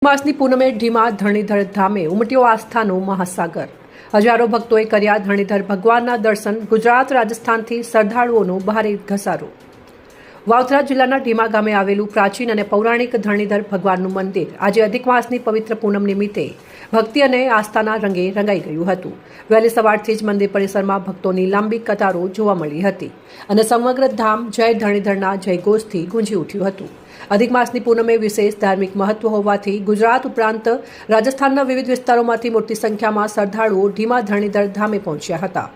માસની પૂનમે ઢીમા ધરણીધર ધામે ઉમટ્યો આસ્થાનો મહાસાગર। હજારો ભક્તોએ કર્યા ધરણીધર ભગવાનના દર્શન। ગુજરાત રાજસ્થાનથી શ્રદ્ધાળુઓનો ભારે ઘસારો। વાવથરા જિલ્લાના ઢીમા ગામે આવેલું પ્રાચીન અને પૌરાણિક ધરણીધર ભગવાનનું મંદિર આજે અધિક માસની પવિત્ર પૂનમ નિમિત્તે ભક્તિ અને આસ્થાના રંગે રંગાઈ ગયું હતું। વહેલી સવારથી જ મંદિર પરિસરમાં ભક્તોની લાંબી કતારો જોવા મળી હતી અને સમગ્ર ધામ જય ધરણીધરના જયઘોષથી ગુંજી ઉઠ્યું હતું। અધિક માસની પૂનમે વિશેષ ધાર્મિક મહત્વ હોવાથી ગુજરાત ઉપરાંત રાજસ્થાનના વિવિધ વિસ્તારોમાંથી મોટી સંખ્યામાં શ્રદ્ધાળુઓ ઢીમા ધરણીધર ધામે પહોંચ્યા હતા।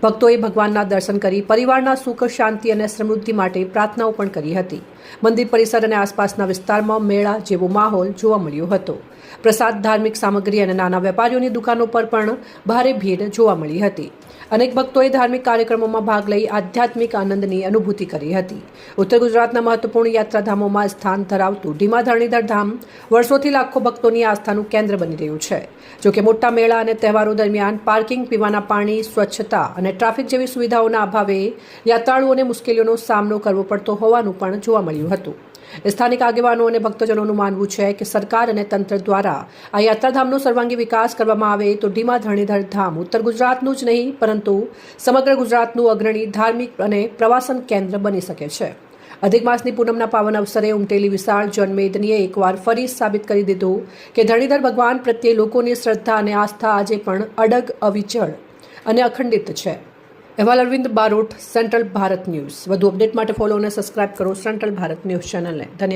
ભક્તોએ ભગવાનના દર્શન કરી પરિવારના સુખ શાંતિ અને સમૃદ્ધિ માટે પ્રાર્થનાઓ પણ કરી હતી। મંદિર પરિસર અને આસપાસના વિસ્તારમાં મેળા જેવો માહોલ જોવા મળ્યો હતો। પ્રસાદ, ધાર્મિક સામગ્રી અને નાના વેપારીઓની દુકાનો પર પણ ભારે ભીડ જોવા મળી હતી। અનેક ભક્તોએ ધાર્મિક કાર્યક્રમોમાં ભાગ લઈ આધ્યાત્મિક આનંદની અનુભૂતિ કરી હતી। ઉત્તર ગુજરાતના મહત્વપૂર્ણ યાત્રાધામોમાં સ્થાન ધરાવતું ઢીમા ધરણીધર ધામ વર્ષોથી લાખો ભક્તોની આસ્થાનું કેન્દ્ર બની રહ્યું છે। જોકે મોટા મેળા અને તહેવારો દરમિયાન પાર્કિંગ, પીવાના પાણી, સ્વચ્છતા અને ટ્રાફિક જેવી સુવિધાઓના અભાવે યાત્રાળુઓને મુશ્કેલીઓનો સામનો કરવો પડતો હોવાનું પણ જોવા મળ્યું હતું। સ્થાનિક આગેવાનો અને ભક્તજનોનું માનવું છે કે સરકાર અને તંત્ર દ્વારા આ યાત્રાધામનો સર્વાંગી વિકાસ કરવામાં આવે તો ઢીમા ધરણીધર ધામ ઉત્તર ગુજરાતનું જ નહીં પરંતુ સમગ્ર ગુજરાતનું અગ્રણી ધાર્મિક અને પ્રવાસન કેન્દ્ર બની શકે છે। અધિક માસની પૂનમના પાવન અવસરે ઉમટેલી વિશાળ જનમેદનીએ એકવાર ફરી સાબિત કરી દીધું કે ધરણીધર ભગવાન પ્રત્યે લોકોની શ્રદ્ધા અને આસ્થા આજે પણ અડગ, અવિચળ અને અખંડિત છે। અહેવાલ અરવિંદ બારોટ, સેન્ટ્રલ ભારત ન્યૂઝ। વધુ અપડેટ માટે ફોલો અને સબસ્ક્રાઇબ કરો સેન્ટ્રલ ભારત ન્યૂઝ ચેનલને। ધન્યવાદ।